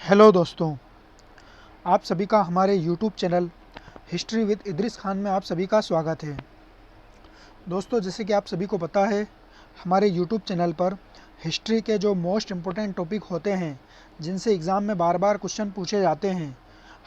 Hello दोस्तों, आप सभी का हमारे YouTube channel history with Idris Khan में आप सभी का स्वागत है। दोस्तों, जैसे कि आप सभी को पता है, हमारे यूट्यूब चैनल पर हिस्ट्री के जो मोस्ट इम्पोर्टेंट टॉपिक होते हैं, जिनसे एग्ज़ाम में बार बार क्वेश्चन पूछे जाते हैं,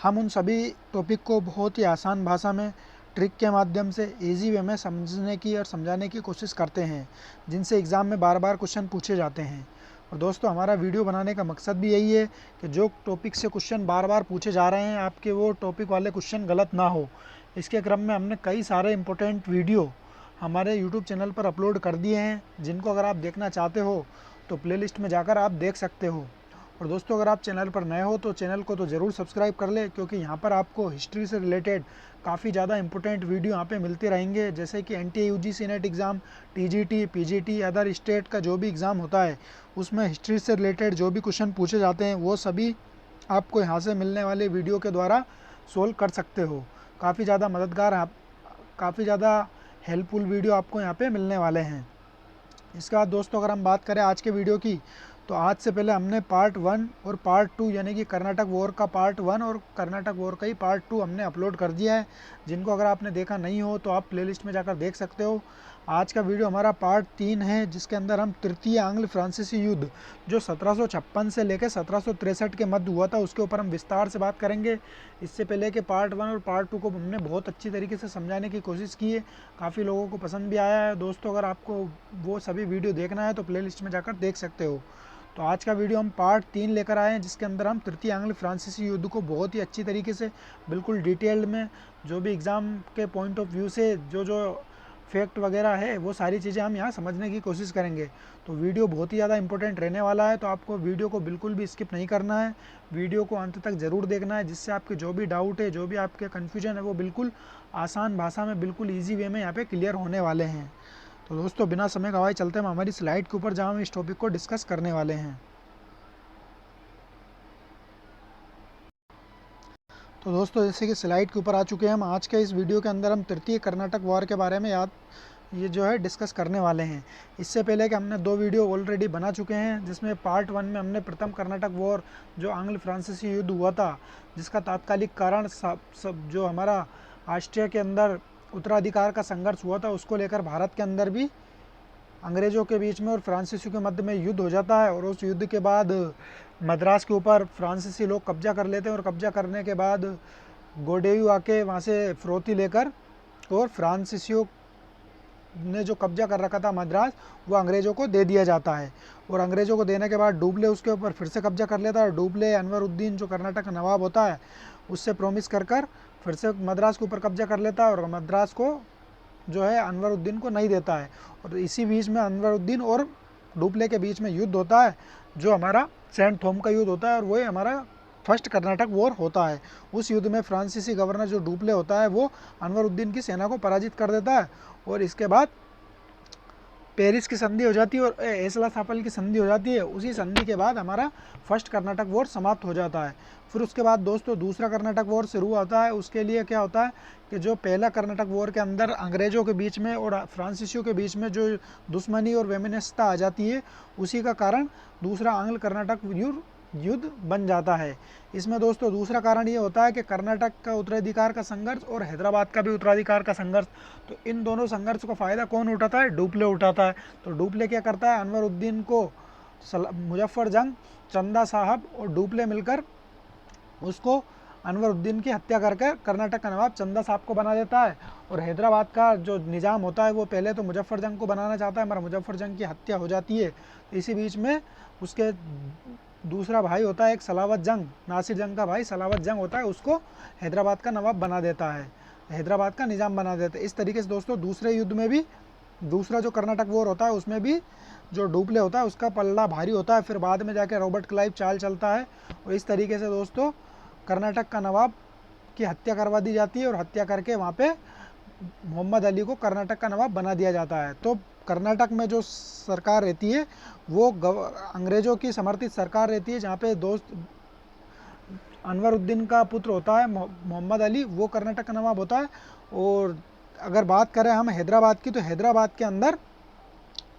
हम उन सभी टॉपिक को बहुत ही आसान भाषा में ट्रिक के माध्यम से ईजी वे में समझने की और समझाने की कोशिश करते हैं, जिनसे एग्ज़ाम में बार बार क्वेश्चन पूछे जाते हैं। और दोस्तों, हमारा वीडियो बनाने का मकसद भी यही है कि जो टॉपिक से क्वेश्चन बार बार पूछे जा रहे हैं, आपके वो टॉपिक वाले क्वेश्चन गलत ना हो। इसके क्रम में हमने कई सारे इंपॉर्टेंट वीडियो हमारे यूट्यूब चैनल पर अपलोड कर दिए हैं, जिनको अगर आप देखना चाहते हो तो प्लेलिस्ट में जाकर आप देख सकते हो। और दोस्तों, अगर आप चैनल पर नए हो तो चैनल को तो ज़रूर सब्सक्राइब कर ले, क्योंकि यहाँ पर आपको हिस्ट्री से रिलेटेड काफ़ी ज़्यादा इंपॉर्टेंट वीडियो यहाँ पे मिलते रहेंगे। जैसे कि NTA UGC net exam, TGT, PGT, other state का जो भी एग्ज़ाम होता है, उसमें हिस्ट्री से रिलेटेड जो भी क्वेश्चन पूछे जाते हैं, वो सभी आपको यहाँ से मिलने वाले वीडियो के द्वारा सोल्व कर सकते हो। काफ़ी ज़्यादा मददगार, आप काफ़ी ज़्यादा हेल्पफुल वीडियो आपको यहाँ पे मिलने वाले हैं। इसके बाद दोस्तों, अगर हम बात करें आज के वीडियो की, तो आज से पहले हमने पार्ट 1 और पार्ट 2 यानी कि कर्नाटक वॉर का पार्ट 1 और कर्नाटक वॉर का ही पार्ट 2 हमने अपलोड कर दिया है। जिनको अगर आपने देखा नहीं हो तो आप प्लेलिस्ट में जाकर देख सकते हो। आज का वीडियो हमारा पार्ट 3 है, जिसके अंदर हम तृतीय आंग्ल फ्रांसीसी युद्ध जो 1756 से लेकर 1763 के मध्य हुआ था, उसके ऊपर हम विस्तार से बात करेंगे। इससे पहले कि पार्ट 1 और पार्ट 2 को हमने बहुत अच्छी तरीके से समझाने की कोशिश की है, काफ़ी लोगों को पसंद भी आया है। दोस्तों, अगर आपको वो सभी वीडियो देखना है तो प्लेलिस्ट में जाकर देख सकते हो। तो आज का वीडियो हम पार्ट 3 लेकर आए हैं, जिसके अंदर हम तृतीय आंग्ल फ्रांसीसी युद्ध को बहुत ही अच्छी तरीके से, बिल्कुल डिटेल्ड में, जो भी एग्ज़ाम के पॉइंट ऑफ व्यू से जो जो फैक्ट वगैरह है, वो सारी चीज़ें हम यहाँ समझने की कोशिश करेंगे। तो वीडियो बहुत ही ज़्यादा इंपॉर्टेंट रहने वाला है, तो आपको वीडियो को बिल्कुल भी स्किप नहीं करना है, वीडियो को अंत तक ज़रूर देखना है, जिससे आपके जो भी डाउट है, जो भी आपके कन्फ्यूजन है, वो बिल्कुल आसान भाषा में, बिल्कुल ईजी वे में यहाँ पे क्लियर होने वाले हैं। तो दोस्तों, बिना समय गवाए चलते हैं हमारी स्लाइड के ऊपर, जहाँ हम इस टॉपिक को डिस्कस करने वाले हैं। तो दोस्तों, जैसे कि स्लाइड के ऊपर आ चुके हैं हम, आज के इस वीडियो के अंदर हम तृतीय कर्नाटक वॉर के बारे में ये जो है डिस्कस करने वाले हैं। इससे पहले कि हमने 2 वीडियो ऑलरेडी बना चुके हैं, जिसमें पार्ट 1 में हमने प्रथम कर्नाटक वॉर जो आंग्ल फ्रांसीसी युद्ध हुआ था, जिसका तात्कालिक कारण सब जो हमारा ऑस्ट्रिया के अंदर उत्तराधिकार का संघर्ष हुआ था, उसको लेकर भारत के अंदर भी अंग्रेज़ों के बीच में और फ्रांसीसियों के मध्य में युद्ध हो जाता है। और उस युद्ध के बाद मद्रास के ऊपर फ्रांसीसी लोग कब्जा कर लेते हैं, और कब्जा करने के बाद गोडेयू आके वहाँ से फिरौती लेकर, और फ्रांसीसियों ने जो कब्जा कर रखा था मद्रास, वो अंग्रेज़ों को दे दिया जाता है। और अंग्रेज़ों को देने के बाद डुप्ले उसके ऊपर फिर से कब्जा कर लेता है। डुप्ले अनवरुद्दीन जो कर्नाटक का नवाब होता है, उससे प्रॉमिस कर फिर से मद्रास के ऊपर कब्जा कर लेता है, और मद्रास को जो है अनवरुद्दीन को नहीं देता है। और इसी बीच में अनवरुद्दीन और डुप्ले के बीच में युद्ध होता है, जो हमारा सेंट थॉम का युद्ध होता है, और वही हमारा फर्स्ट कर्नाटक वॉर होता है। उस युद्ध में फ्रांसीसी गवर्नर जो डुप्ले होता है, वो अनवरुद्दीन की सेना को पराजित कर देता है, और इसके बाद पेरिस की संधि हो जाती है और एसला सापल की संधि हो जाती है। उसी संधि के बाद हमारा फर्स्ट कर्नाटक वॉर समाप्त हो जाता है। फिर उसके बाद दोस्तों, दूसरा कर्नाटक वॉर शुरू होता है। उसके लिए क्या होता है कि जो पहला कर्नाटक वॉर के अंदर अंग्रेज़ों के बीच में और फ्रांसीसियों के बीच में जो दुश्मनी और वैमनस्यता आ जाती है, उसी का कारण दूसरा आंग्ल कर्नाटक युद्ध बन जाता है। इसमें दोस्तों दूसरा कारण ये होता है कि कर्नाटक का उत्तराधिकार का संघर्ष और हैदराबाद का भी उत्तराधिकार का संघर्ष, तो इन दोनों संघर्ष का फ़ायदा कौन उठाता है? डुप्ले उठाता है। तो डुप्ले क्या करता है? अनवरुद्दीन को, मुजफ्फर जंग, चंदा साहब और डुप्ले मिलकर उसको अनवरुद्दीन की हत्या करके कर्नाटक का नवाब चंदा साहब को बना देता है। और हैदराबाद का जो निज़ाम होता है, वो पहले तो मुजफ्फर जंग को बनाना चाहता है, मगर मुजफ्फर जंग की हत्या हो जाती है। इसी बीच में उसके दूसरा भाई होता है एक सलावत जंग, नासिर जंग का भाई सलावत जंग होता है, उसको हैदराबाद का नवाब बना देता है, हैदराबाद का निज़ाम बना देता है। इस तरीके से दोस्तों दूसरे युद्ध में भी, दूसरा जो कर्नाटक वॉर होता है, उसमें भी जो डुप्ले होता है उसका पल्ला भारी होता है। फिर बाद में जाके रॉबर्ट क्लाइव चाल चलता है, और इस तरीके से दोस्तों कर्नाटक का नवाब की हत्या करवा दी जाती है, और हत्या करके वहाँ पे मोहम्मद अली को कर्नाटक का नवाब बना दिया जाता है। तो कर्नाटक में जो सरकार रहती है, वो अंग्रेज़ों की समर्थित सरकार रहती है, जहाँ पे दोस्त अनवरुद्दीन का पुत्र होता है मोहम्मद अली, वो कर्नाटक का नवाब होता है। और अगर बात करें हम हैदराबाद की, तो हैदराबाद के अंदर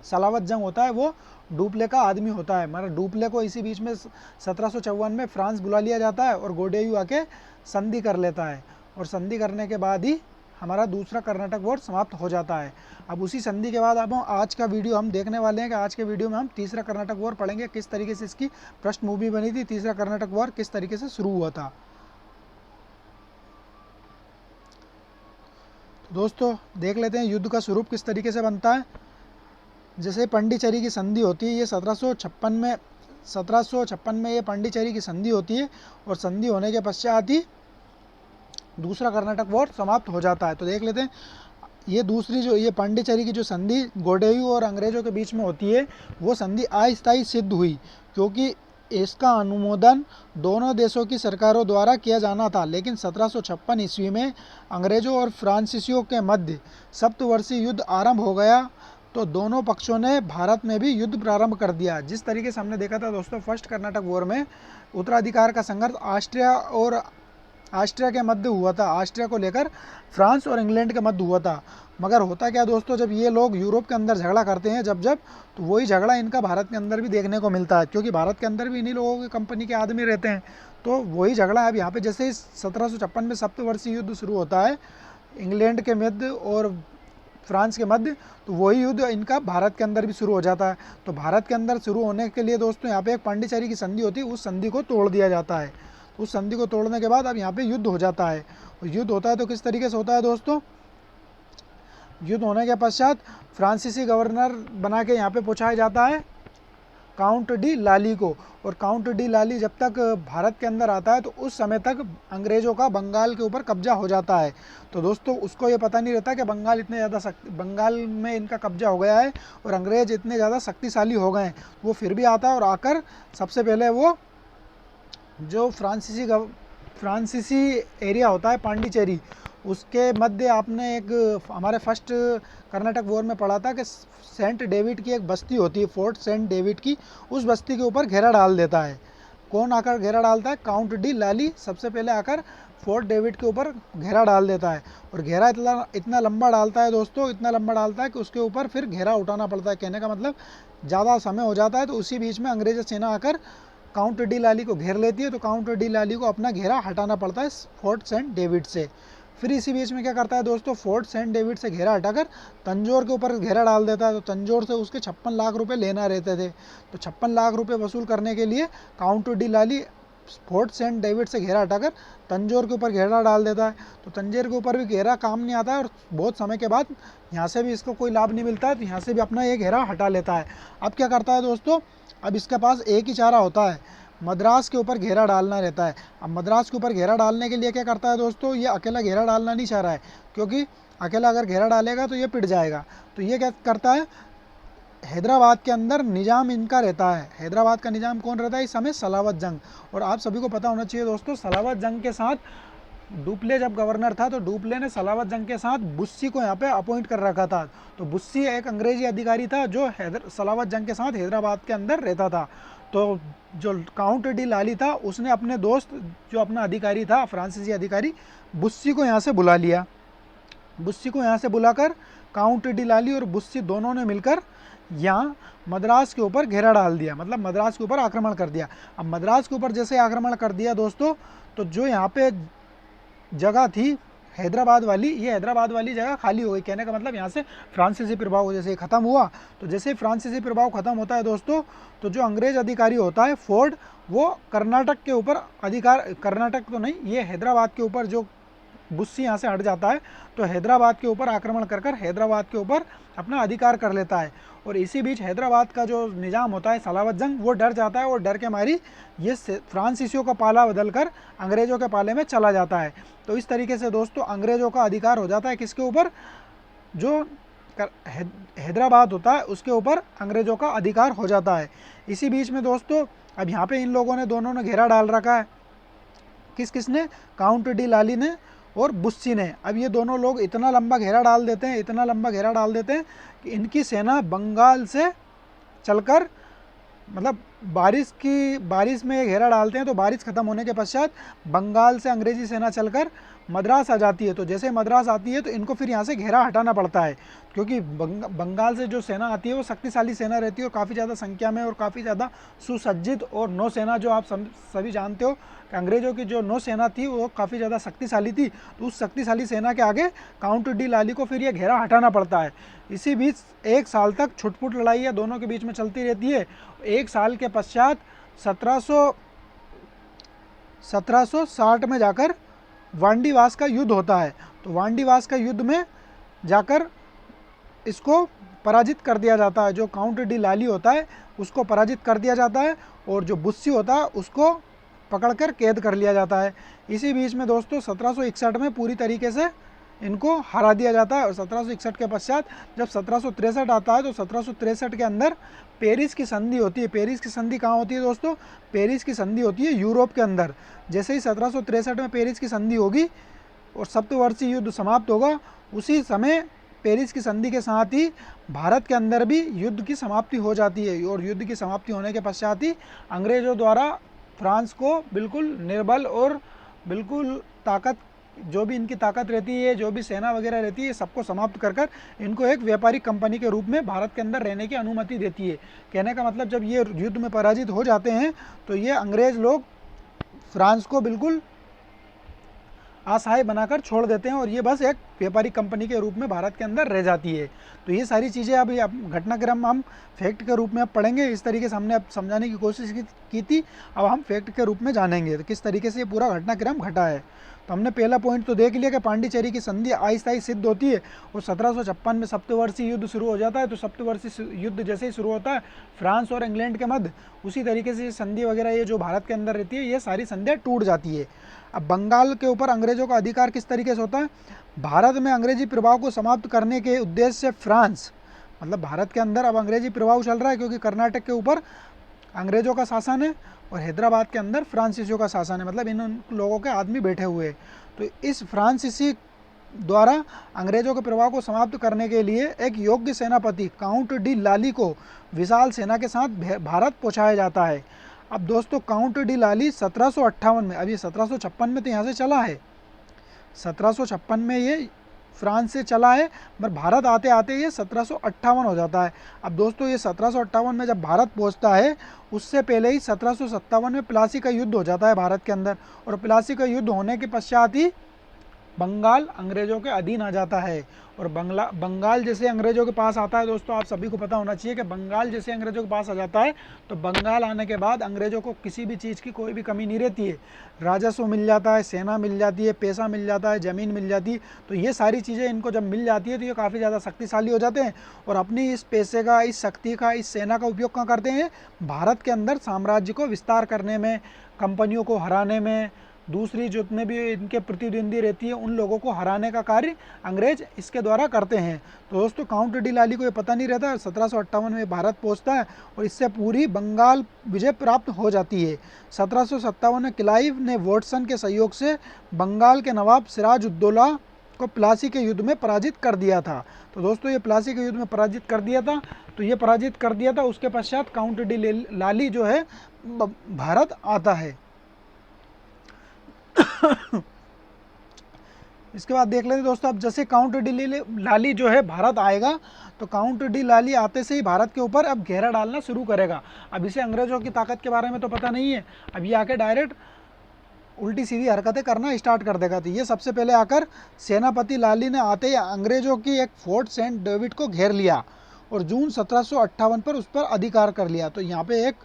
सलावत जंग होता है, वो डुप्ले का आदमी होता है। मतलब डुप्ले को इसी बीच में 1754 में फ्रांस बुला लिया जाता है और गोडेयू आके संधि कर लेता है, और संधि करने के बाद ही हमारा दूसरा कर्नाटक वॉर समाप्त हो जाता है। अब उसी संधि के बाद अब आज का वीडियो हम देखने वाले हैं कि आज के वीडियो में हम तीसरा कर्नाटक वॉर पढ़ेंगे, किस तरीके से इसकी पृष्ठभूमि बनी थी, तीसरा कर्नाटक वॉर किस तरीके से शुरू हुआ था। तो दोस्तों देख लेते हैं युद्ध का स्वरूप किस तरीके से बनता है। जैसे पांडिचेरी की संधि होती है, ये 1756 में ये पांडिचेरी की संधि होती है, और संधि होने के पश्चात ही दूसरा कर्नाटक वॉर समाप्त हो जाता है। तो देख लेते हैं ये दूसरी जो ये पांडिचेरी की जो संधि गोडेयू और अंग्रेजों के बीच में होती है, वो संधि अस्थायी सिद्ध हुई, क्योंकि इसका अनुमोदन दोनों देशों की सरकारों द्वारा किया जाना था। लेकिन 1756 ईस्वी में अंग्रेजों और फ्रांसीसियों के मध्य सप्तवर्षीय युद्ध आरंभ हो गया, तो दोनों पक्षों ने भारत में भी युद्ध प्रारंभ कर दिया। जिस तरीके से हमने देखा था दोस्तों फर्स्ट कर्नाटक वॉर में उत्तराधिकार का संघर्ष ऑस्ट्रिया के मध्य हुआ था, ऑस्ट्रिया को लेकर फ्रांस और इंग्लैंड के मध्य हुआ था। मगर होता क्या दोस्तों, जब ये लोग यूरोप के अंदर झगड़ा करते हैं जब तो वही झगड़ा इनका भारत के अंदर भी देखने को मिलता है, क्योंकि भारत के अंदर भी इन्हीं लोगों की कंपनी के आदमी रहते हैं। तो वही झगड़ा अब यहाँ पे जैसे 1756 में सप्तवर्षीय युद्ध शुरू होता है इंग्लैंड के मध्य और फ्रांस के मध्य, तो वही युद्ध इनका भारत के अंदर भी शुरू हो जाता है। तो भारत के अंदर शुरू होने के लिए दोस्तों यहाँ पे एक पांडिचेरी की संधि होती है, उस संधि को तोड़ दिया जाता है। उस संधि को तोड़ने के बाद अब यहाँ पे युद्ध हो जाता है। युद्ध होता है तो किस तरीके से होता है दोस्तों, युद्ध होने के पश्चात फ्रांसीसी गवर्नर बना के यहाँ पे पहुँचाया जाता है काउंट डी लाली को, और काउंट डी लाली जब तक भारत के अंदर आता है तो उस समय तक अंग्रेज़ों का बंगाल के ऊपर कब्जा हो जाता है। तो दोस्तों उसको ये पता नहीं रहता कि बंगाल में इनका कब्जा हो गया है और अंग्रेज़ इतने ज़्यादा शक्तिशाली हो गए हैं। वो फिर भी आता है और आकर सबसे पहले वो जो फ्रांसीसी एरिया होता है पांडिचेरी, उसके मध्य आपने एक हमारे फर्स्ट कर्नाटक वॉर में पढ़ा था कि सेंट डेविड की एक बस्ती होती है, फोर्ट सेंट डेविड की, उस बस्ती के ऊपर घेरा डाल देता है। कौन आकर घेरा डालता है, काउंट डी लाली सबसे पहले आकर फोर्ट डेविड के ऊपर घेरा डाल देता है। और घेरा इतना लंबा डालता है दोस्तों, इतना लंबा डालता है कि उसके ऊपर फिर घेरा उठाना पड़ता है। कहने का मतलब ज़्यादा समय हो जाता है, तो उसी बीच में अंग्रेज़ सेना आकर काउंट डी लाली को घेर लेती है। तो काउंट डी लाली को अपना घेरा हटाना पड़ता है फोर्ट सेंट डेविड से। फिर इसी बीच में क्या करता है दोस्तों, फोर्ट सेंट डेविड से घेरा हटाकर तंजौर के ऊपर घेरा डाल देता है। तो तंजौर से उसके 56 लाख रुपए लेना रहते थे, तो 56 लाख रुपए वसूल करने के लिए काउंट डी लाली फोर्ट सेंट डेविड से घेरा हटाकर तंजौर के ऊपर घेरा डाल देता है। तो तंजौर के ऊपर भी घेरा काम नहीं आता है, और बहुत समय के बाद यहाँ से भी इसको कोई लाभ नहीं मिलता है, तो यहाँ से भी अपना ये घेरा हटा लेता है। अब क्या करता है दोस्तों, अब इसके पास एक ही चारा होता है, मद्रास के ऊपर घेरा डालना रहता है। अब मद्रास के ऊपर घेरा डालने के लिए क्या करता है दोस्तों, ये अकेला घेरा डालना नहीं चाह रहा है, क्योंकि अकेला अगर घेरा डालेगा तो ये पिट जाएगा। तो ये क्या करता है, हैदराबाद के अंदर निज़ाम इनका रहता है। हैदराबाद का निज़ाम कौन रहता है इस समय, सलावत जंग। और आप सभी को पता होना चाहिए दोस्तों, सलावत जंग के साथ डुप्ले जब गवर्नर था तो डुप्ले ने सलावत जंग के साथ बुस्सी को यहाँ पे अपॉइंट कर रखा था। तो बुस्सी एक अंग्रेजी अधिकारी था जो सलावत जंग के साथ हैदराबाद के अंदर रहता था। तो जो काउंट डी लाली था उसने अपने दोस्त जो अपना अधिकारी था फ्रांसीसी अधिकारी बुस्सी को यहाँ से बुला लिया। बुस्सी को यहाँ से बुलाकर काउंट डी लाली और बुस्सी दोनों ने मिलकर यहाँ मद्रास के ऊपर घेरा डाल दिया, मतलब मद्रास के ऊपर आक्रमण कर दिया। अब मद्रास के ऊपर जैसे आक्रमण कर दिया दोस्तों, तो जो यहाँ पे जगह थी हैदराबाद वाली, ये हैदराबाद वाली जगह खाली हो गई। कहने का मतलब यहाँ से फ्रांसीसी प्रभाव जैसे ख़त्म हुआ, तो जैसे फ्रांसीसी प्रभाव ख़त्म होता है दोस्तों, तो जो अंग्रेज़ अधिकारी होता है फोर्ड, वो कर्नाटक के ऊपर अधिकार, कर्नाटक तो नहीं, ये हैदराबाद के ऊपर जो बुस्सी यहाँ से हट जाता है, तो हैदराबाद के ऊपर आक्रमण कर हैदराबाद के ऊपर अपना अधिकार कर लेता है। और इसी बीच हैदराबाद का जो निज़ाम होता है सलावत जंग, वो डर जाता है, और डर के मारी ये फ्रांसीसियों का पाला बदलकर अंग्रेज़ों के पाले में चला जाता है। तो इस तरीके से दोस्तों अंग्रेज़ों का अधिकार हो जाता है किसके ऊपर, जो हैदराबाद होता है उसके ऊपर अंग्रेज़ों का अधिकार हो जाता है। इसी बीच में दोस्तों अब यहाँ पे इन लोगों ने दोनों ने घेरा डाल रखा है, किसने, काउंट डी लाली ने और बुस्सी ने। अब ये दोनों लोग इतना लंबा घेरा डाल देते हैं, इतना लंबा घेरा डाल देते हैं कि इनकी सेना बंगाल से चलकर, मतलब बारिश में घेरा डालते हैं, तो बारिश खत्म होने के पश्चात बंगाल से अंग्रेजी सेना चलकर मद्रास आ जाती है। तो जैसे मद्रास आती है तो इनको फिर यहाँ से घेरा हटाना पड़ता है, क्योंकि बंगाल से जो सेना आती है वो शक्तिशाली सेना रहती है और काफ़ी ज़्यादा संख्या में और काफ़ी ज़्यादा सुसज्जित, और नौसेना जो आप सभी जानते हो कि अंग्रेज़ों की जो नौसेना थी वो काफ़ी ज़्यादा शक्तिशाली थी। तो उस शक्तिशाली सेना के आगे काउंट डी लाली को फिर ये घेरा हटाना पड़ता है। इसी बीच 1 साल तक छुटपुट लड़ाइयाँ दोनों के बीच में चलती रहती है। 1 साल के पश्चात 1760 में जाकर वांडीवास का युद्ध होता है। तो वांडीवास का युद्ध में जाकर इसको पराजित कर दिया जाता है। जो काउंट डी लाली होता है उसको पराजित कर दिया जाता है, और जो बुस्सी होता है उसको पकड़कर कैद कर लिया जाता है। इसी बीच में दोस्तों 1761 में पूरी तरीके से इनको हरा दिया जाता है। और 1761 के पश्चात जब 1763 आता है तो 1763 के अंदर पेरिस की संधि होती है। पेरिस की संधि कहाँ होती है दोस्तों? पेरिस की संधि होती है यूरोप के अंदर। जैसे ही 1763 में पेरिस की संधि होगी और सप्तवर्षीय युद्ध समाप्त होगा, उसी समय पेरिस की संधि के साथ ही भारत के अंदर भी युद्ध की समाप्ति हो जाती है। और युद्ध की समाप्ति होने के पश्चात ही अंग्रेज़ों द्वारा फ्रांस को बिल्कुल निर्बल और बिल्कुल जो भी इनकी ताकत रहती है, जो भी सेना वगैरह रहती है, सबको समाप्त कर इनको एक व्यापारिक कंपनी के रूप में भारत के अंदर रहने की अनुमति देती है। कहने का मतलब जब ये युद्ध में पराजित हो जाते हैं तो ये अंग्रेज़ लोग फ्रांस को बिल्कुल असहाय बनाकर छोड़ देते हैं, और ये बस एक व्यापारिक कंपनी के रूप में भारत के अंदर रह जाती है। तो ये सारी चीज़ें अभी घटनाक्रम हम फैक्ट के रूप में अब पढ़ेंगे। इस तरीके से हमने अब समझाने की कोशिश की थी, अब हम फैक्ट के रूप में जानेंगे तो किस तरीके से ये पूरा घटनाक्रम घटा है। तो हमने पहला पॉइंट तो देख लिया कि पांडिचेरी की संधि आहिस्ता ही सिद्ध होती है और 1756 में सप्तवर्षीय युद्ध शुरू हो जाता है। तो सप्तवर्षीय युद्ध जैसे ही शुरू होता है फ्रांस और इंग्लैंड के मध्य, उसी तरीके से संधि वगैरह ये जो भारत के अंदर रहती है ये सारी संधियाँ टूट जाती है। अब बंगाल के ऊपर अंग्रेज़ों का अधिकार किस तरीके से होता है? भारत में अंग्रेजी प्रभाव को समाप्त करने के उद्देश्य से फ्रांस, मतलब भारत के अंदर अब अंग्रेजी प्रभाव चल रहा है, क्योंकि कर्नाटक के ऊपर अंग्रेज़ों का शासन है और हैदराबाद के अंदर फ्रांसीसियों का शासन है, मतलब इन लोगों के आदमी बैठे हुए हैं। तो इस फ्रांसीसी द्वारा अंग्रेज़ों के प्रभाव को समाप्त करने के लिए एक योग्य सेनापति काउंट डी लाली को विशाल सेना के साथ भारत पहुंचाया जाता है। अब दोस्तों काउंट डी लाली 1758 में, अभी 1756 में तो यहाँ से चला है, 1756 में ये फ्रांस से चला है, पर भारत आते आते ये 1758 हो जाता है। अब दोस्तों ये 1758 में जब भारत पहुंचता है उससे पहले ही 1757 में प्लासी का युद्ध हो जाता है भारत के अंदर, और प्लासी का युद्ध होने के पश्चात ही बंगाल अंग्रेज़ों के अधीन आ जाता है। और बंगाल जैसे अंग्रेज़ों के पास आता है दोस्तों, आप सभी को पता होना चाहिए कि बंगाल जैसे अंग्रेज़ों के पास आ जाता है तो बंगाल आने के बाद अंग्रेज़ों को किसी भी चीज़ की कोई भी कमी नहीं रहती है। राजस्व मिल जाता है, सेना मिल जाती है, पैसा मिल जाता है, ज़मीन मिल जाती है। तो ये सारी चीज़ें इनको जब मिल जाती है तो ये काफ़ी ज़्यादा शक्तिशाली हो जाते हैं और अपनी इस पैसे का, इस शक्ति का, इस सेना का उपयोग कहाँ करते हैं? भारत के अंदर साम्राज्य को विस्तार करने में, कंपनियों को हराने में, दूसरी जितने भी इनके प्रतिद्वंदी रहती है उन लोगों को हराने का कार्य अंग्रेज इसके द्वारा करते हैं। तो दोस्तों काउंट डी लाली को ये पता नहीं रहता, 1758 में भारत पहुंचता है और इससे पूरी बंगाल विजय प्राप्त हो जाती है। 1757 में क्लाइव ने वॉटसन के सहयोग से बंगाल के नवाब सिराजुद्दौला को प्लासी के युद्ध में पराजित कर दिया था। तो दोस्तों ये प्लासी के युद्ध में पराजित कर दिया था, तो ये पराजित कर दिया था, उसके पश्चात काउंट डी लाली जो है भारत आता है। इसके बाद देख लेते दोस्तों, अब जैसे काउंट डी लाली जो है भारत आएगा तो काउंट डी लाली आते से ही भारत के ऊपर अब घेरा डालना शुरू करेगा। अब इसे अंग्रेज़ों की ताकत के बारे में तो पता नहीं है, अब ये आके डायरेक्ट उल्टी सीधी हरकतें करना स्टार्ट कर देगा। तो ये सबसे पहले आकर सेनापति लाली ने आते ही अंग्रेज़ों की एक फोर्ट सेंट डेविड को घेर लिया और जून 1758 पर उस पर अधिकार कर लिया। तो यहाँ पे एक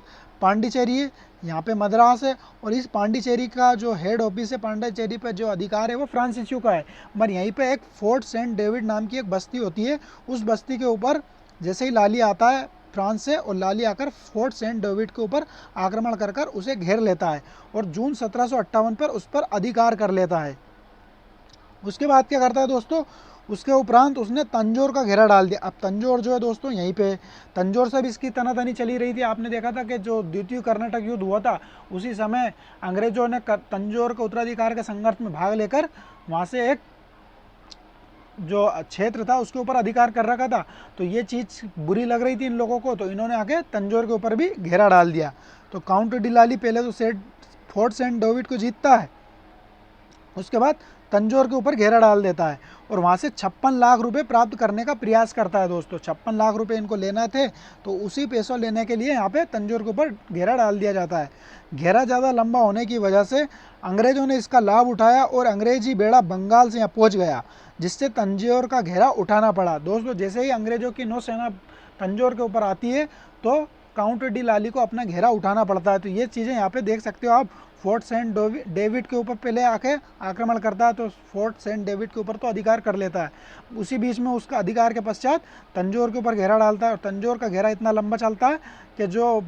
पांडिचेरी है, यहाँ पे मद्रास है, और इस पांडिचेरी का जो हेड ऑफिस है, पांडिचेरी पे जो अधिकार है वो फ्रांसीसियों का है। मगर यहीं पे एक फोर्ट सेंट डेविड नाम की एक बस्ती होती है, उस बस्ती के ऊपर जैसे ही लाली आता है फ्रांस से, और लाली आकर फोर्ट सेंट डेविड के ऊपर आक्रमण कर उसे घेर लेता है और जून 1758 पर उस पर अधिकार कर लेता है। उसके बाद क्या करता है दोस्तों, उसके उपरांत उसने तंजौर का घेरा डाल दिया। अब तंजौर जो है दोस्तों यहीं पे, तंजौर से भी इसकी तनातनी चली रही थी। आपने देखा था कि जो द्वितीय कर्नाटक युद्ध हुआ था उसी समय अंग्रेजों ने तंजौर के उत्तराधिकार के संघर्ष में भाग लेकर वहाँ से एक जो क्षेत्र था उसके ऊपर अधिकार कर रखा था। तो ये चीज़ बुरी लग रही थी इन लोगों को, तो इन्होंने आके तंजौर के ऊपर भी घेरा डाल दिया। तो काउंट डिलाली पहले तो फोर्ट सेंट डेविड को जीतता है, उसके बाद तंजौर के ऊपर घेरा डाल देता है और वहाँ से 56 लाख रुपए प्राप्त करने का प्रयास करता है दोस्तों। 56 लाख रुपए इनको लेना थे, तो उसी पैसों लेने के लिए यहाँ पे तंजौर के ऊपर घेरा डाल दिया जाता है। घेरा ज़्यादा लंबा होने की वजह से अंग्रेज़ों ने इसका लाभ उठाया और अंग्रेजी बेड़ा बंगाल से यहाँ पहुँच गया, जिससे तंजौर का घेरा उठाना पड़ा। दोस्तों जैसे ही अंग्रेज़ों की नौसेना तंजौर के ऊपर आती है तो काउंट डिलाली को अपना घेरा उठाना पड़ता है। तो ये चीज़ें यहाँ पे देख सकते हो आप। फोर्ट सेंट डेविड के ऊपर पहले आके आक्रमण करता है, तो फोर्ट सेंट डेविड के ऊपर तो अधिकार कर लेता है, उसी बीच में उसका अधिकार के पश्चात तंजौर के ऊपर घेरा डालता है और तंजौर का घेरा इतना लंबा चलता है कि जो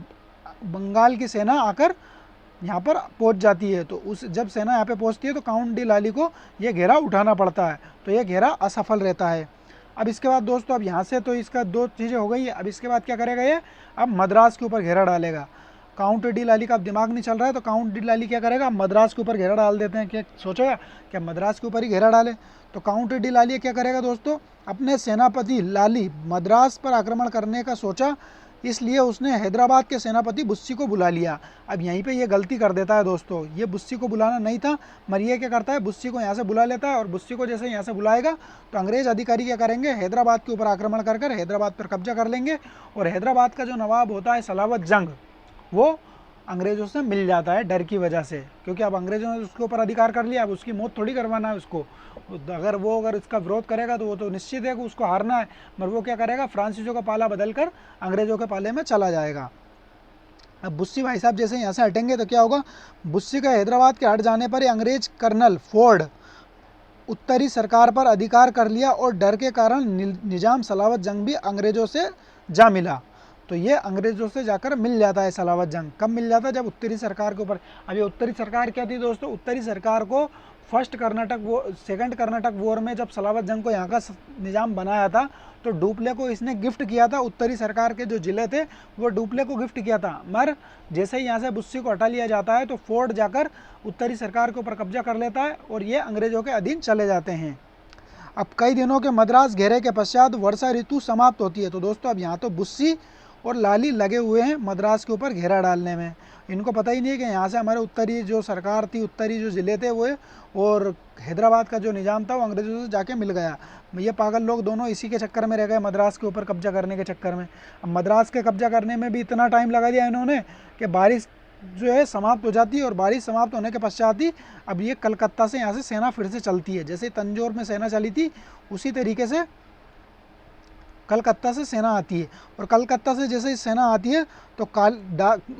बंगाल की सेना आकर यहाँ पर पहुँच जाती है। तो उस जब सेना यहाँ पे पहुँचती है तो काउंट डिलाली को ये घेरा उठाना पड़ता है, तो ये घेरा असफल रहता है। अब इसके बाद दोस्तों, अब यहाँ से तो इसका दो चीज़ें हो गई है। अब इसके बाद क्या करेगा ये, अब मद्रास के ऊपर घेरा डालेगा। काउंट डिलाली का अब दिमाग नहीं चल रहा है, तो काउंट डिलाली क्या करेगा, मद्रास के ऊपर घेरा डाल देते हैं। क्या सोचेगा क्या मद्रास के ऊपर ही घेरा डाले? तो काउंट डिलाली क्या करेगा दोस्तों, अपने सेनापति लाली मद्रास पर आक्रमण करने का सोचा, इसलिए उसने हैदराबाद के सेनापति बुस्सी को बुला लिया। अब यहीं पे ये गलती कर देता है दोस्तों, ये बुस्सी को बुलाना नहीं था, मगर ये क्या करता है, बुस्सी को यहाँ से बुला लेता है और बुस्सी को जैसे यहाँ से बुलाएगा तो अंग्रेज़ अधिकारी क्या करेंगे, हैदराबाद के ऊपर आक्रमण कर कर हैदराबाद पर कब्जा कर लेंगे। और हैदराबाद का जो नवाब होता है सलावत जंग, वो अंग्रेज़ों से मिल जाता है डर की वजह से, क्योंकि अब अंग्रेज़ों ने उसके ऊपर अधिकार कर लिया, अब उसकी मौत थोड़ी करवाना है उसको। अगर इसका विरोध करेगा तो वो तो निश्चित है कि उसको हारना है, मगर वो क्या करेगा, फ्रांसीसियों का पाला बदल कर अंग्रेज़ों के पाले में चला जाएगा। अब बुस्सी भाई साहब जैसे यहाँ से हटेंगे तो क्या होगा, बुस्सी का हैदराबाद के हट जाने पर ही अंग्रेज कर्नल फोर्ड उत्तरी सरकार पर अधिकार कर लिया और डर के कारण निजाम सलावत जंग भी अंग्रेज़ों से जा मिला। तो ये अंग्रेज़ों से जाकर मिल जाता है सलावत जंग। कब मिल जाता है, जब उत्तरी सरकार के ऊपर। अब ये उत्तरी सरकार क्या थी दोस्तों, उत्तरी सरकार को सेकंड कर्नाटक वॉर में जब सलावत जंग को यहाँ का निज़ाम बनाया था तो डुप्ले को इसने गिफ्ट किया था। उत्तरी सरकार के जो ज़िले थे वो डुप्ले को गिफ्ट किया था, मगर जैसे ही यहाँ से बुस्सी को हटा लिया जाता है तो फोर्ड जाकर उत्तरी सरकार के ऊपर कब्जा कर लेता है और ये अंग्रेज़ों के अधीन चले जाते हैं। अब कई दिनों के मद्रास घेरे के पश्चात वर्षा ऋतु समाप्त होती है। तो दोस्तों अब यहाँ तो बुस्सी और लाली लगे हुए हैं मद्रास के ऊपर घेरा डालने में। इनको पता ही नहीं है कि यहाँ से हमारे उत्तरी जो सरकार थी, उत्तरी जो ज़िले थे वो, और हैदराबाद का जो निज़ाम था वो अंग्रेज़ों से जाके मिल गया। ये पागल लोग दोनों इसी के चक्कर में रह गए, मद्रास के ऊपर कब्जा करने के चक्कर में। अब मद्रास के कब्जा करने में भी इतना टाइम लगा दिया इन्होंने कि बारिश जो है समाप्त हो जाती है, और बारिश समाप्त होने के पश्चात ही अब ये कलकत्ता से यहाँ से सेना फिर से चलती है। जैसे तंजौर में सेना चली थी उसी तरीके से कलकत्ता से सेना आती है, और कलकत्ता से जैसे ही सेना आती है तो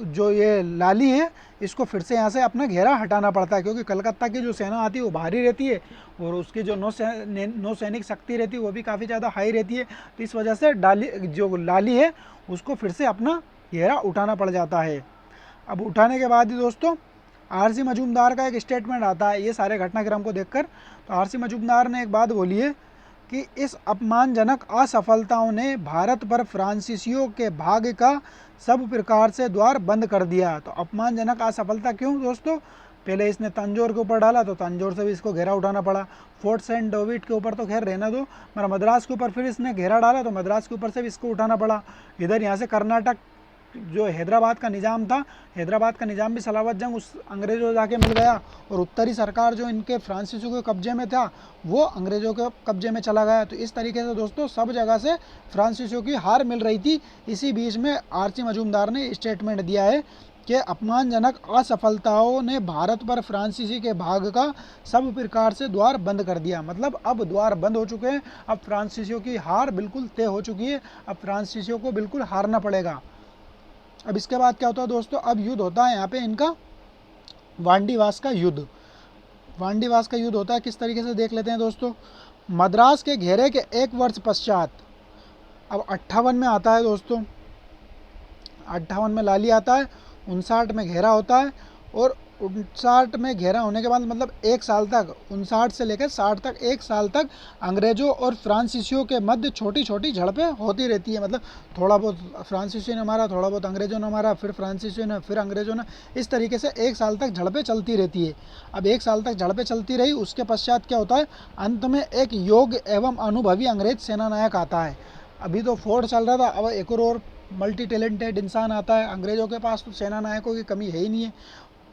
जो ये लाली है इसको फिर से यहाँ से अपना घेरा हटाना पड़ता है, क्योंकि कलकत्ता की जो सेना आती है वो भारी रहती है और उसकी जो नौसैनिक शक्ति रहती है वो भी काफ़ी ज़्यादा हाई रहती है। तो इस वजह से जो लाली है उसको फिर से अपना घेरा उठाना पड़ जाता है। अब उठाने के बाद ही दोस्तों आरसी मजूमदार का एक स्टेटमेंट आता है ये सारे घटनाक्रम को देखकर। तो आरसी मजूमदार ने एक बात बोली है कि इस अपमानजनक असफलताओं ने भारत पर फ्रांसीसियों के भाग्य का सब प्रकार से द्वार बंद कर दिया। तो अपमानजनक असफलता क्यों दोस्तों, पहले इसने तंजौर के ऊपर डाला तो तंजौर से भी इसको घेरा उठाना पड़ा। फोर्ट सेंट डेविड के ऊपर तो खैर रहना दो, मगर मद्रास के ऊपर फिर इसने घेरा डाला तो मद्रास के ऊपर से भी इसको उठाना पड़ा। इधर यहाँ से कर्नाटक जो हैदराबाद का निज़ाम था, हैदराबाद का निज़ाम भी सलावत जंग उस अंग्रेज़ों जाके मिल गया, और उत्तरी सरकार जो इनके फ्रांसीसियों के कब्जे में था वो अंग्रेज़ों के कब्जे में चला गया। तो इस तरीके से दोस्तों सब जगह से फ्रांसीसियों की हार मिल रही थी। इसी बीच में आरसी मजूमदार ने स्टेटमेंट दिया है कि अपमानजनक असफलताओं ने भारत पर फ्रांसीसी के भाग का सब प्रकार से द्वार बंद कर दिया। मतलब अब द्वार बंद हो चुके हैं, अब फ्रांसीसियों की हार बिल्कुल तय हो चुकी है, अब फ्रांसीसियों को बिल्कुल हारना पड़ेगा। अब इसके बाद क्या होता है दोस्तों, अब युद्ध होता है यहाँ पे इनका वांडीवास का युद्ध। वांडीवास का युद्ध होता है किस तरीके से देख लेते हैं दोस्तों। मद्रास के घेरे के एक वर्ष पश्चात, अब 58 में आता है दोस्तों, 58 में लाली आता है, 59 में घेरा होता है और 59 में घेरा होने के बाद मतलब 1 साल तक, 59 से लेकर 60 तक, 1 साल तक अंग्रेज़ों और फ्रांसीसियों के मध्य छोटी छोटी झड़पें होती रहती है। मतलब थोड़ा बहुत फ्रांसीसियों ने मारा, थोड़ा बहुत अंग्रेज़ों ने मारा, फिर फ्रांसीसियों ने, फिर अंग्रेज़ों ने, इस तरीके से 1 साल तक झड़पें चलती रहती है। अब 1 साल तक झड़पें चलती रही, उसके पश्चात क्या होता है, अंत में एक योग्य एवं अनुभवी अंग्रेज सेना नायक आता है। अभी तो फोर्ट चल रहा था, अब एक और मल्टी टैलेंटेड इंसान आता है। अंग्रेज़ों के पास तो सेना नायकों की कमी है ही नहीं है।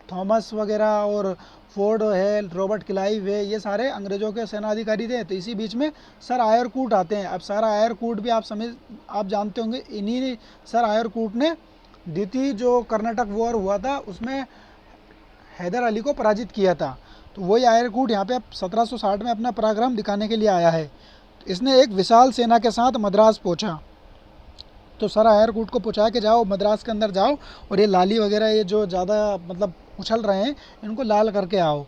थॉमस वगैरह और फोर्ड है, रॉबर्ट क्लाइव है, ये सारे अंग्रेज़ों के सेनाधिकारी थे। तो इसी बीच में सर आयरकूट आते हैं। अब सर आयरकूट भी आप जानते होंगे, इन्हीं सर आयरकूट ने द्वितीय जो कर्नाटक वॉर हुआ था उसमें हैदर अली को पराजित किया था। तो वही आयरकूट यहाँ पे 1760 में अपना पराक्रम दिखाने के लिए आया है। तो इसने एक विशाल सेना के साथ मद्रास पहुँचा। तो सर आयरकूट को पहुँचा के जाओ, मद्रास के अंदर जाओ और ये लाली वगैरह ये जो ज़्यादा मतलब उछल रहे हैं इनको लाल करके आओ।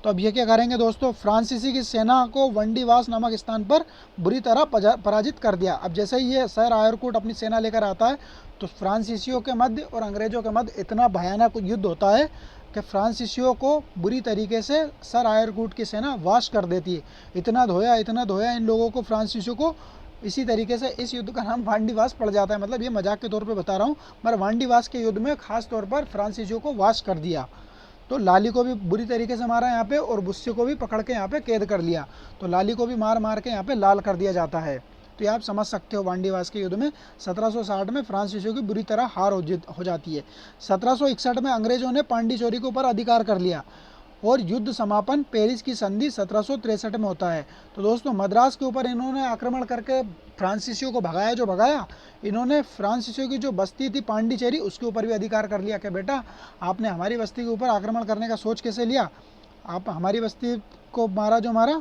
तो अब ये क्या करेंगे दोस्तों, फ्रांसीसी की सेना को वंडीवास नामक स्थान पर बुरी तरह पराजित कर दिया। अब जैसे ही ये सर आयरकूट अपनी सेना लेकर आता है तो फ्रांसीसियों के मध्य और अंग्रेज़ों के मध्य इतना भयानक युद्ध होता है कि फ्रांसीसियों को बुरी तरीके से सर आयरकूट की सेना वाश कर देती है। इतना धोया इन लोगों को, फ्रांसीसियों को। इसी तरीके से इस युद्ध का नाम वांडीवास पड़ जाता है। मतलब ये मजाक के तौर पे बता रहा हूँ, मगर वांडीवास के युद्ध में खास तौर पर फ्रांसीसियों को वाश कर दिया। तो लाली को भी बुरी तरीके से मारा यहाँ पे और बुस्से को भी पकड़ के यहाँ पे कैद कर लिया। तो लाली को भी मार मार के यहाँ पे लाल कर दिया जाता है। तो ये आप समझ सकते हो, वांडीवास के युद्ध में 1760 में फ्रांसीसियों की बुरी तरह हार हो जाती है। 1761 में अंग्रेजों ने पांडिचेरी के ऊपर अधिकार कर लिया और युद्ध समापन पेरिस की संधि 1763 में होता है। तो दोस्तों मद्रास के ऊपर इन्होंने आक्रमण करके फ्रांसीसियों को भगाया, जो भगाया इन्होंने फ्रांसीसियों की जो बस्ती थी पांडिचेरी उसके ऊपर भी अधिकार कर लिया कि बेटा आपने हमारी बस्ती के ऊपर आक्रमण करने का सोच कैसे लिया, आप हमारी बस्ती को मारा, जो मारा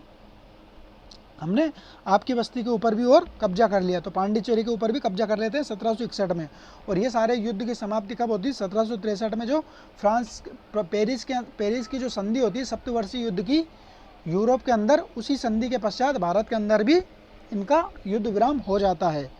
हमने आपकी बस्ती के ऊपर भी और कब्जा कर लिया। तो पांडिचेरी के ऊपर भी कब्जा कर लेते हैं 1761 में। और ये सारे युद्ध की समाप्ति कब होती है, 1763 में, जो पेरिस की जो संधि होती है सप्तवर्षीय युद्ध की यूरोप के अंदर, उसी संधि के पश्चात भारत के अंदर भी इनका युद्ध विराम हो जाता है।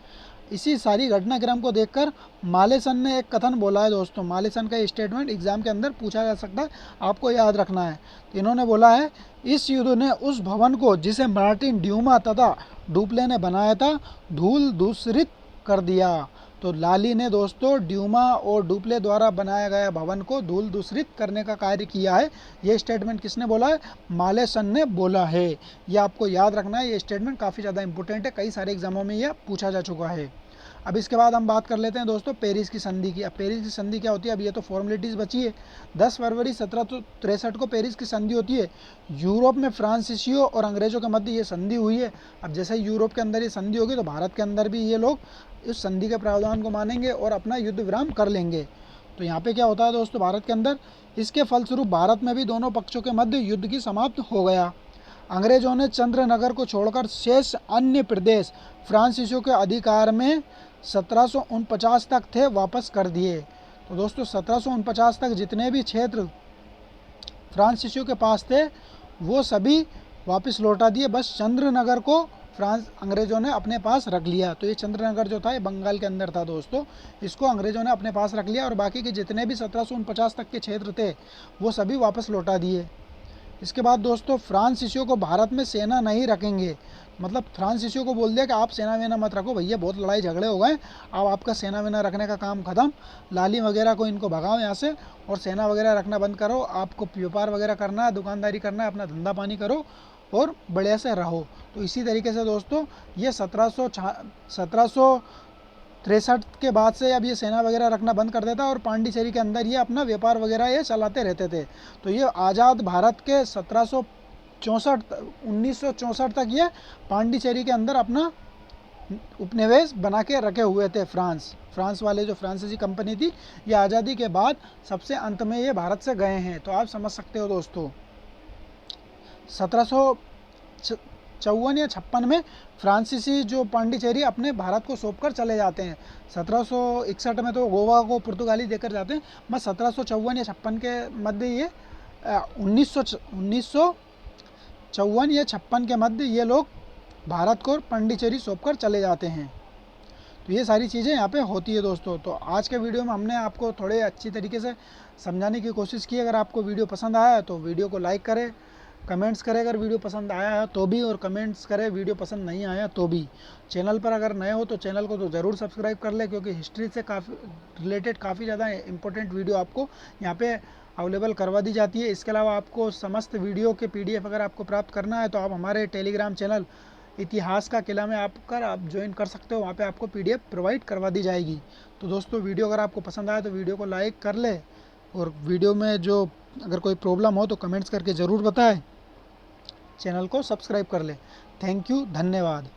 इसी सारी घटनाक्रम को देखकर मालेसन ने एक कथन बोला है दोस्तों। मालेसन का स्टेटमेंट एग्जाम के अंदर पूछा जा सकता है, आपको याद रखना है। तो इन्होंने बोला है, इस युद्ध ने उस भवन को जिसे मार्टिन ड्यूमा तथा डुप्ले ने बनाया था धूल दूषित कर दिया। तो लाली ने दोस्तों ड्यूमा और डुप्ले द्वारा बनाया गया भवन को धूल दूषित करने का कार्य किया है। ये स्टेटमेंट किसने बोला है, मालेसन ने बोला है। ये आपको याद रखना है, ये स्टेटमेंट काफ़ी ज़्यादा इंपॉर्टेंट है, कई सारे एग्जामों में ये पूछा जा चुका है। अब इसके बाद हम बात कर लेते हैं दोस्तों पेरिस की संधि की। अब पेरिस की संधि क्या होती है, अब ये तो फॉर्मेलिटीज़ बची है। 10 फरवरी 1763 को पेरिस की संधि होती है। यूरोप में फ्रांसीसियों और अंग्रेज़ों के मध्य ये संधि हुई है। अब जैसे ही यूरोप के अंदर ये संधि होगी तो भारत के अंदर भी ये लोग इस संधि के प्रावधान को मानेंगे और अपना युद्ध विराम कर लेंगे। तो यहाँ पे क्या होता है दोस्तों, भारत के अंदर इसके फलस्वरूप भारत में भी दोनों पक्षों के मध्य युद्ध की समाप्त हो गया। अंग्रेजों ने चंद्रनगर को छोड़कर शेष अन्य प्रदेश फ्रांसीसियों के अधिकार में 1749 तक थे वापस कर दिए। तो दोस्तों 1749 तक जितने भी क्षेत्र फ्रांसीसियों के पास थे वो सभी वापस लौटा दिए। बस चंद्रनगर को अंग्रेज़ों ने अपने पास रख लिया। तो ये चंद्रनगर जो था ये बंगाल के अंदर था दोस्तों, इसको अंग्रेज़ों ने अपने पास रख लिया और बाकी के जितने भी 1749 तक के क्षेत्र थे वो सभी वापस लौटा दिए। इसके बाद दोस्तों फ्रांसीसियों को भारत में सेना नहीं रखेंगे। मतलब फ्रांसीसियों को बोल दिया कि आप सेना वेना मत रखो भैया, बहुत लड़ाई झगड़े हो गए, अब आपका सेना वेना रखने का काम ख़त्म। लाली वगैरह को इनको भगाओ यहाँ से और सेना वगैरह रखना बंद करो। आपको व्यापार वगैरह करना है, दुकानदारी करना है, अपना धंधा पानी करो और बढ़िया से रहो। तो इसी तरीके से दोस्तों ये 1763 के बाद से अब ये सेना वगैरह रखना बंद कर देता और पांडिचेरी के अंदर ये अपना व्यापार वगैरह ये चलाते रहते थे। तो ये आज़ाद भारत के 1964 तक ये पांडिचेरी के अंदर अपना उपनिवेश बना के रखे हुए थे। फ्रांस वाले जो फ्रांसीसी कंपनी थी, ये आज़ादी के बाद सबसे अंत में ये भारत से गए हैं। तो आप समझ सकते हो दोस्तों 1754 या 56 में फ्रांसीसी जो पांडिचेरी अपने भारत को सौंपकर चले जाते हैं। 1761 में तो गोवा को पुर्तगाली देकर जाते हैं, बस 1754 या 56 के मध्य ये 1954 या 56 के मध्य ये लोग भारत को पांडिचेरी सौंपकर चले जाते हैं। तो ये सारी चीज़ें यहाँ पे होती है दोस्तों। तो आज के वीडियो में हमने आपको थोड़े अच्छी तरीके से समझाने की कोशिश की। अगर आपको वीडियो पसंद आया तो वीडियो को लाइक करें, कमेंट्स करें अगर वीडियो पसंद आया है तो भी, और कमेंट्स करें वीडियो पसंद नहीं आया तो भी। चैनल पर अगर नए हो तो चैनल को तो ज़रूर सब्सक्राइब कर ले, क्योंकि हिस्ट्री से काफ़ी रिलेटेड काफ़ी ज़्यादा इंपॉर्टेंट वीडियो आपको यहाँ पे अवेलेबल करवा दी जाती है। इसके अलावा आपको समस्त वीडियो के PDF अगर आपको प्राप्त करना है तो आप हमारे टेलीग्राम चैनल इतिहास का किला में आप ज्वाइन कर सकते हो। वहाँ पे आपको PDF प्रोवाइड करवा दी जाएगी। तो दोस्तों, वीडियो अगर आपको पसंद आए तो वीडियो को लाइक कर ले, और वीडियो में जो अगर कोई प्रॉब्लम हो तो कमेंट्स करके ज़रूर बताएं। चैनल को सब्सक्राइब कर ले। थैंक यू, धन्यवाद।